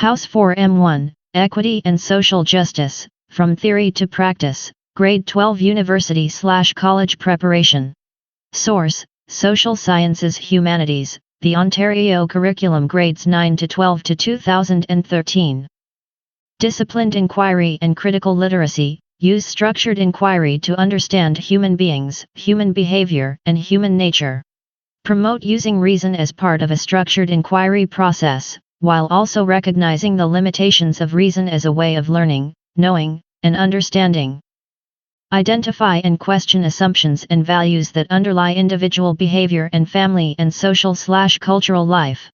House 4M1, Equity and Social Justice, From Theory to Practice, Grade 12 University/College Preparation. Source, Social Sciences Humanities, the Ontario Curriculum Grades 9 to 12 to 2013. Disciplined Inquiry and Critical Literacy, use structured inquiry to understand human beings, human behavior, and human nature. Promote using reason as part of a structured inquiry process, while also recognizing the limitations of reason as a way of learning, knowing, and understanding. Identify and question assumptions and values that underlie individual behavior and family and social/cultural life.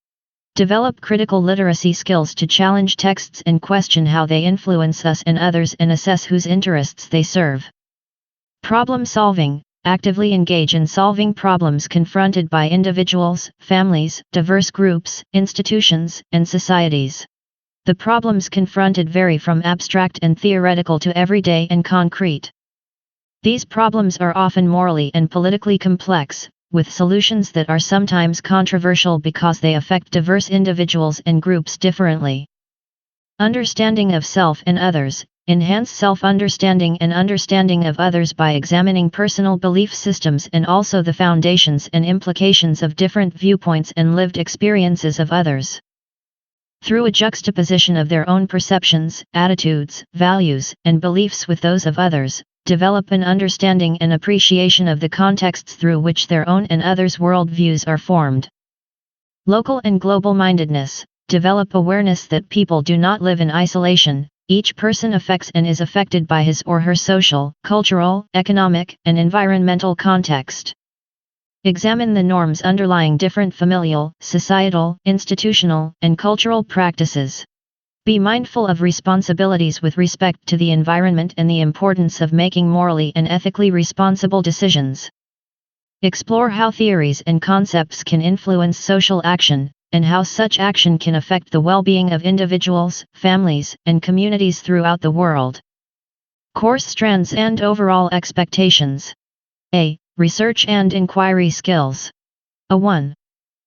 Develop critical literacy skills to challenge texts and question how they influence us and others and assess whose interests they serve. Problem solving, actively engage in solving problems confronted by individuals, families, diverse groups, institutions, and societies. The problems confronted vary from abstract and theoretical to everyday and concrete. These problems are often morally and politically complex, with solutions that are sometimes controversial because they affect diverse individuals and groups differently. Understanding of self and others, enhance self-understanding and understanding of others by examining personal belief systems and also the foundations and implications of different viewpoints and lived experiences of others. Through a juxtaposition of their own perceptions, attitudes, values, and beliefs with those of others, develop an understanding and appreciation of the contexts through which their own and others' worldviews are formed. Local and global mindedness, develop awareness that people do not live in isolation, each person affects and is affected by his or her social, cultural, economic, and environmental context. Examine the norms underlying different familial, societal, institutional, and cultural practices. Be mindful of responsibilities with respect to the environment and the importance of making morally and ethically responsible decisions. Explore how theories and concepts can influence social action, and how such action can affect the well-being of individuals, families, and communities throughout the world. Course strands and overall expectations. A. Research and inquiry skills. A1.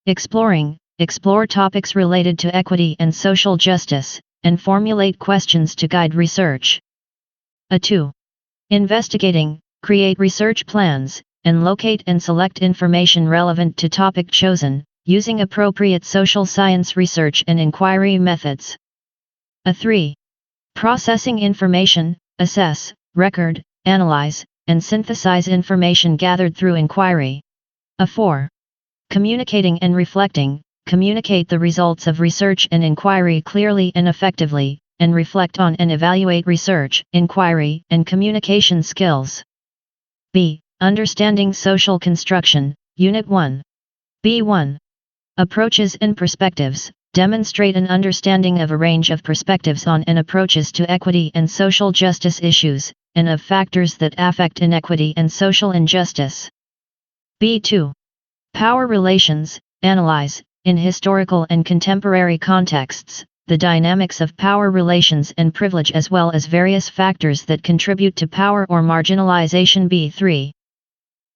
Explore topics related to equity and social justice, and formulate questions to guide research. A2. Investigating, create research plans, and locate and select information relevant to topic chosen, using appropriate social science research and inquiry methods. A3. Processing information, assess, record, analyze, and synthesize information gathered through inquiry. A4. Communicating and reflecting, communicate the results of research and inquiry clearly and effectively, and reflect on and evaluate research, inquiry, and communication skills. B. Understanding social construction, Unit 1. B1. Approaches and perspectives, demonstrate an understanding of a range of perspectives on and approaches to equity and social justice issues, and of factors that affect inequity and social injustice. B2. Power relations, analyze, in historical and contemporary contexts, the dynamics of power relations and privilege as well as various factors that contribute to power or marginalization. B3.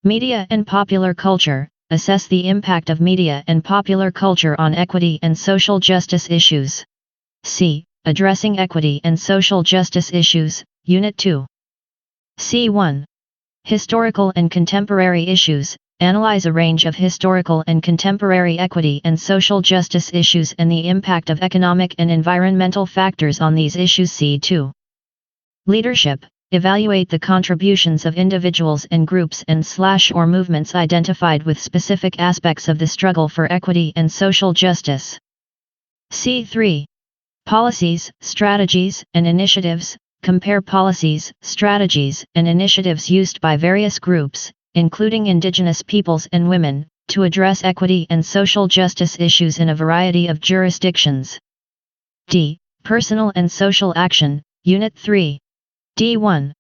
Media and popular culture, assess the impact of media and popular culture on equity and social justice issues. C. Addressing equity and social justice issues, Unit 2. C1. Historical and contemporary issues, analyze a range of historical and contemporary equity and social justice issues and the impact of economic and environmental factors on these issues. C2. Leadership, evaluate the contributions of individuals and groups and/or movements identified with specific aspects of the struggle for equity and social justice. C3. Policies, strategies, and initiatives, compare policies, strategies, and initiatives used by various groups, including Indigenous peoples and women, to address equity and social justice issues in a variety of jurisdictions. D. Personal and social action, Unit 3. D1.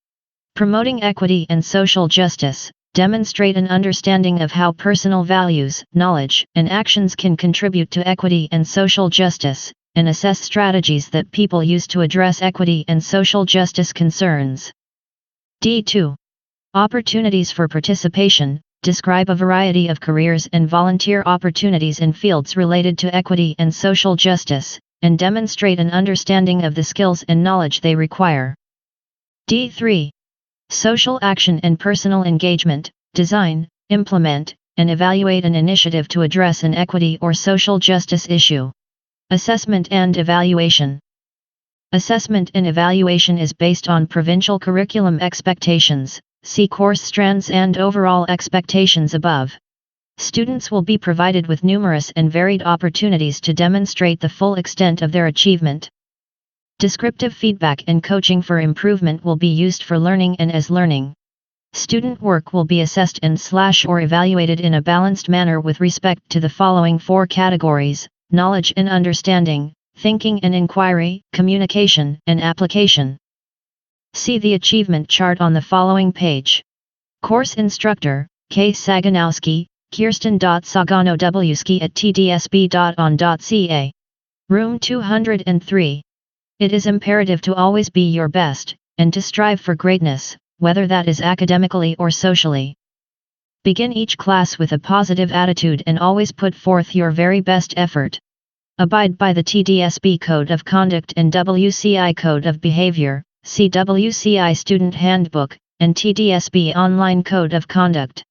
Promoting equity and social justice, demonstrate an understanding of how personal values, knowledge, and actions can contribute to equity and social justice, and assess strategies that people use to address equity and social justice concerns. D2. Opportunities for participation, describe a variety of careers and volunteer opportunities in fields related to equity and social justice, and demonstrate an understanding of the skills and knowledge they require. D3. Social action and personal engagement, design, implement, and evaluate an initiative to address an equity or social justice issue. Assessment and evaluation. Assessment and evaluation is based on provincial curriculum expectations. See course strands and overall expectations above. Students will be provided with numerous and varied opportunities to demonstrate the full extent of their achievement. Descriptive feedback and coaching for improvement will be used for learning and as learning. Student work will be assessed and/or evaluated in a balanced manner with respect to the following 4 categories: knowledge and understanding, thinking and inquiry, communication and application. See the achievement chart on the following page. Course Instructor, K. Saganowski, Kirsten.Saganowski@tdsb.on.ca. Room 203. It is imperative to always be your best, and to strive for greatness, whether that is academically or socially. Begin each class with a positive attitude and always put forth your very best effort. Abide by the TDSB Code of Conduct and WCI Code of Behavior, see WCI Student Handbook, and TDSB Online Code of Conduct.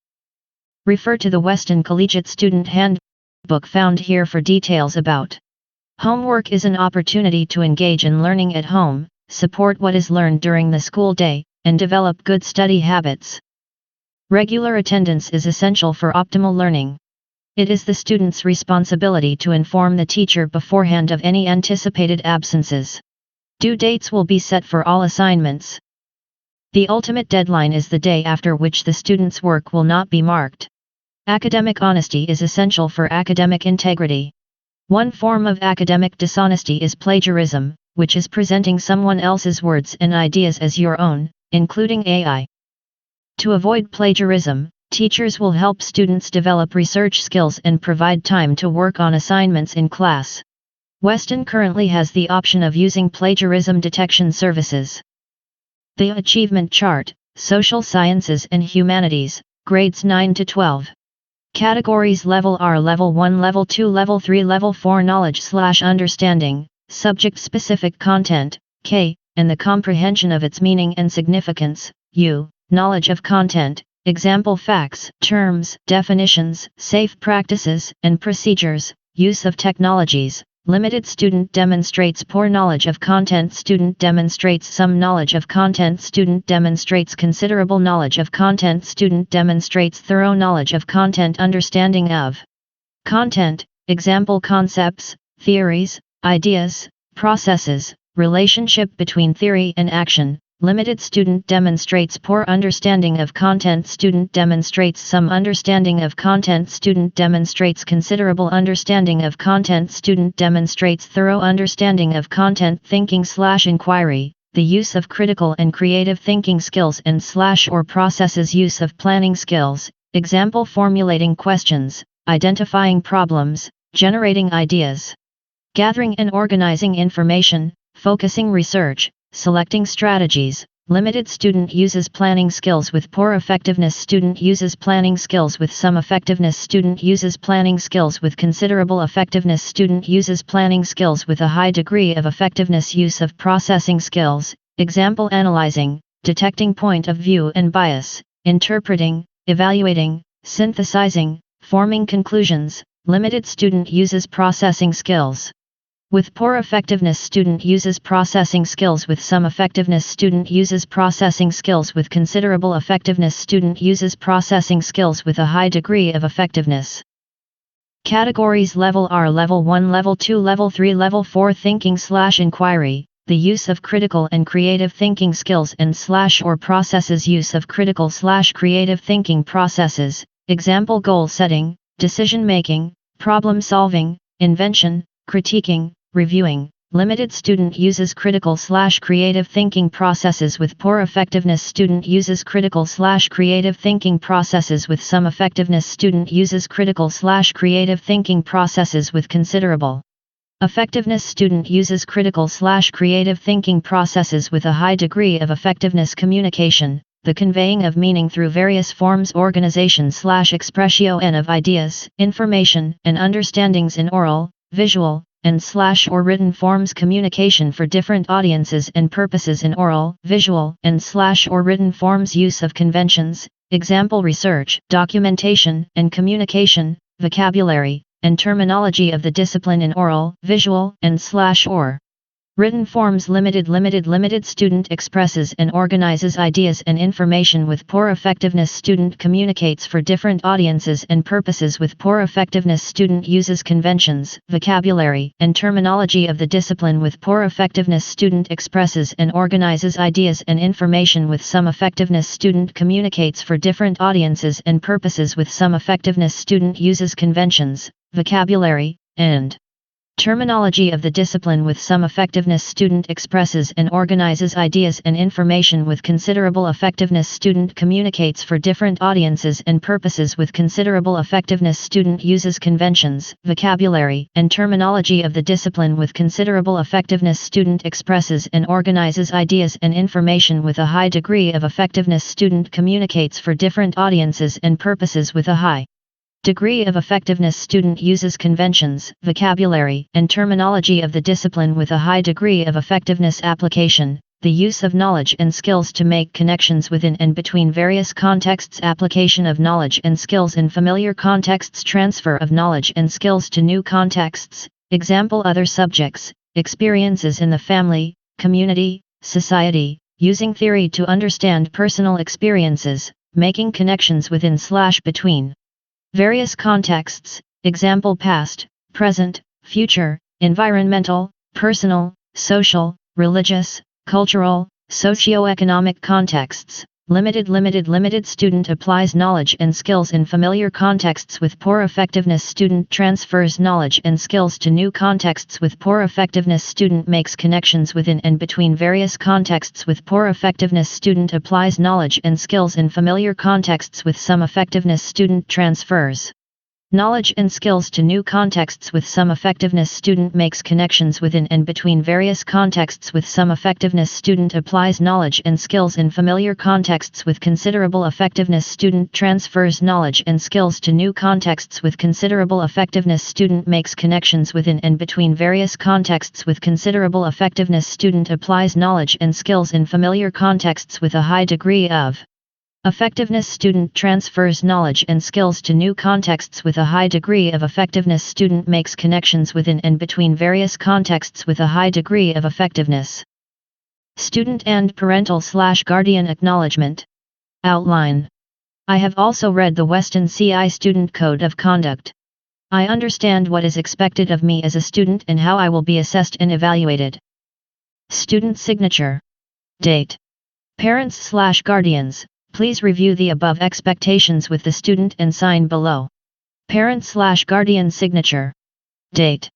Refer to the Weston Collegiate Student Handbook found here for details about. Homework is an opportunity to engage in learning at home, support what is learned during the school day, and develop good study habits. Regular attendance is essential for optimal learning. It is the student's responsibility to inform the teacher beforehand of any anticipated absences. Due dates will be set for all assignments. The ultimate deadline is the day after which the student's work will not be marked. Academic honesty is essential for academic integrity. One form of academic dishonesty is plagiarism, which is presenting someone else's words and ideas as your own, including AI. To avoid plagiarism, teachers will help students develop research skills and provide time to work on assignments in class. Weston currently has the option of using plagiarism detection services. The Achievement Chart, Social Sciences and Humanities, Grades 9 to 12. Categories Level R, Level 1, Level 2, Level 3, Level 4. Knowledge/understanding, subject-specific content, K, and the comprehension of its meaning and significance, U. Knowledge of content, example facts, terms, definitions, safe practices, and procedures, use of technologies. Limited student demonstrates poor knowledge of content. Student demonstrates some knowledge of content. Student demonstrates considerable knowledge of content. Student demonstrates thorough knowledge of content. Understanding of content, example concepts, theories, ideas, processes, relationship between theory and action. Limited student demonstrates poor understanding of content. Student demonstrates some understanding of content. Student demonstrates considerable understanding of content. Student demonstrates thorough understanding of content. Thinking/inquiry, the use of critical and creative thinking skills and/or processes. Use of planning skills, example formulating questions, identifying problems, generating ideas. Gathering and organizing information, focusing research, selecting strategies. Limited student uses planning skills with poor effectiveness. Student uses planning skills with some effectiveness. Student uses planning skills with considerable effectiveness. Student uses planning skills with a high degree of effectiveness. Use of processing skills, example analyzing, detecting point of view and bias, interpreting, evaluating, synthesizing, forming conclusions. Limited student uses processing skills with poor effectiveness. Student uses processing skills with some effectiveness. Student uses processing skills with considerable effectiveness. Student uses processing skills with a high degree of effectiveness. Categories Level R, Level 1, Level 2, Level 3, Level 4. Thinking/inquiry, the use of critical and creative thinking skills and/or processes. Use of critical/creative thinking processes, example goal setting, decision making, problem solving, invention, critiquing, reviewing. Limited student uses critical/creative thinking processes with poor effectiveness. Student uses critical/creative thinking processes with some effectiveness. Student uses critical/creative thinking processes with considerable effectiveness. Student uses critical/creative thinking processes with a high degree of effectiveness. Communication, the conveying of meaning through various forms. Organization/expression of ideas, information, and understandings in oral, visual, and / or written forms communication for different audiences and purposes in oral, visual, and / or written forms use of conventions, example research, documentation, and communication, vocabulary, and terminology of the discipline in oral, visual, and / or written forms. Limited student expresses and organizes ideas and information with poor effectiveness. Student communicates for different audiences and purposes with poor effectiveness. Student uses conventions, vocabulary, and terminology of the discipline with poor effectiveness. Student expresses and organizes ideas and information with some effectiveness. Student communicates for different audiences and purposes with some effectiveness. Student uses conventions, vocabulary, and terminology of the discipline with some effectiveness. Student expresses and organizes ideas and information with considerable effectiveness. Student communicates for different audiences and purposes with considerable effectiveness. Student uses conventions, vocabulary, and terminology of the discipline with considerable effectiveness. Student expresses and organizes ideas and information with a high degree of effectiveness. Student communicates for different audiences and purposes with a high degree of effectiveness. Student uses conventions, vocabulary, and terminology of the discipline with a high degree of effectiveness. Application: the use of knowledge and skills to make connections within and between various contexts. Application of knowledge and skills in familiar contexts. Transfer of knowledge and skills to new contexts. Example: other subjects, experiences in the family, community, society. Using theory to understand personal experiences, making connections within / between various contexts, example: past, present, future, environmental, personal, social, religious, cultural, socio-economic contexts. Limited student applies knowledge and skills in familiar contexts with poor effectiveness. Student transfers knowledge and skills to new contexts with poor effectiveness. Student makes connections within and between various contexts with poor effectiveness. Student applies knowledge and skills in familiar contexts with some effectiveness. Student transfers knowledge and skills to new contexts with some effectiveness. Student makes connections within and between various contexts with some effectiveness. Student applies knowledge and skills in familiar contexts with considerable effectiveness. Student transfers knowledge and skills to new contexts with considerable effectiveness. Student makes connections within and between various contexts with considerable effectiveness. Student applies knowledge and skills in familiar contexts with a high degree of effectiveness. Student transfers knowledge and skills to new contexts with a high degree of effectiveness. Student makes connections within and between various contexts with a high degree of effectiveness. Student and parental / guardian acknowledgement. Outline: I have also read the Weston CI Student Code of Conduct. I understand what is expected of me as a student and how I will be assessed and evaluated. Student signature. Date. Parents / guardians, please review the above expectations with the student and sign below. Parent / guardian signature. Date.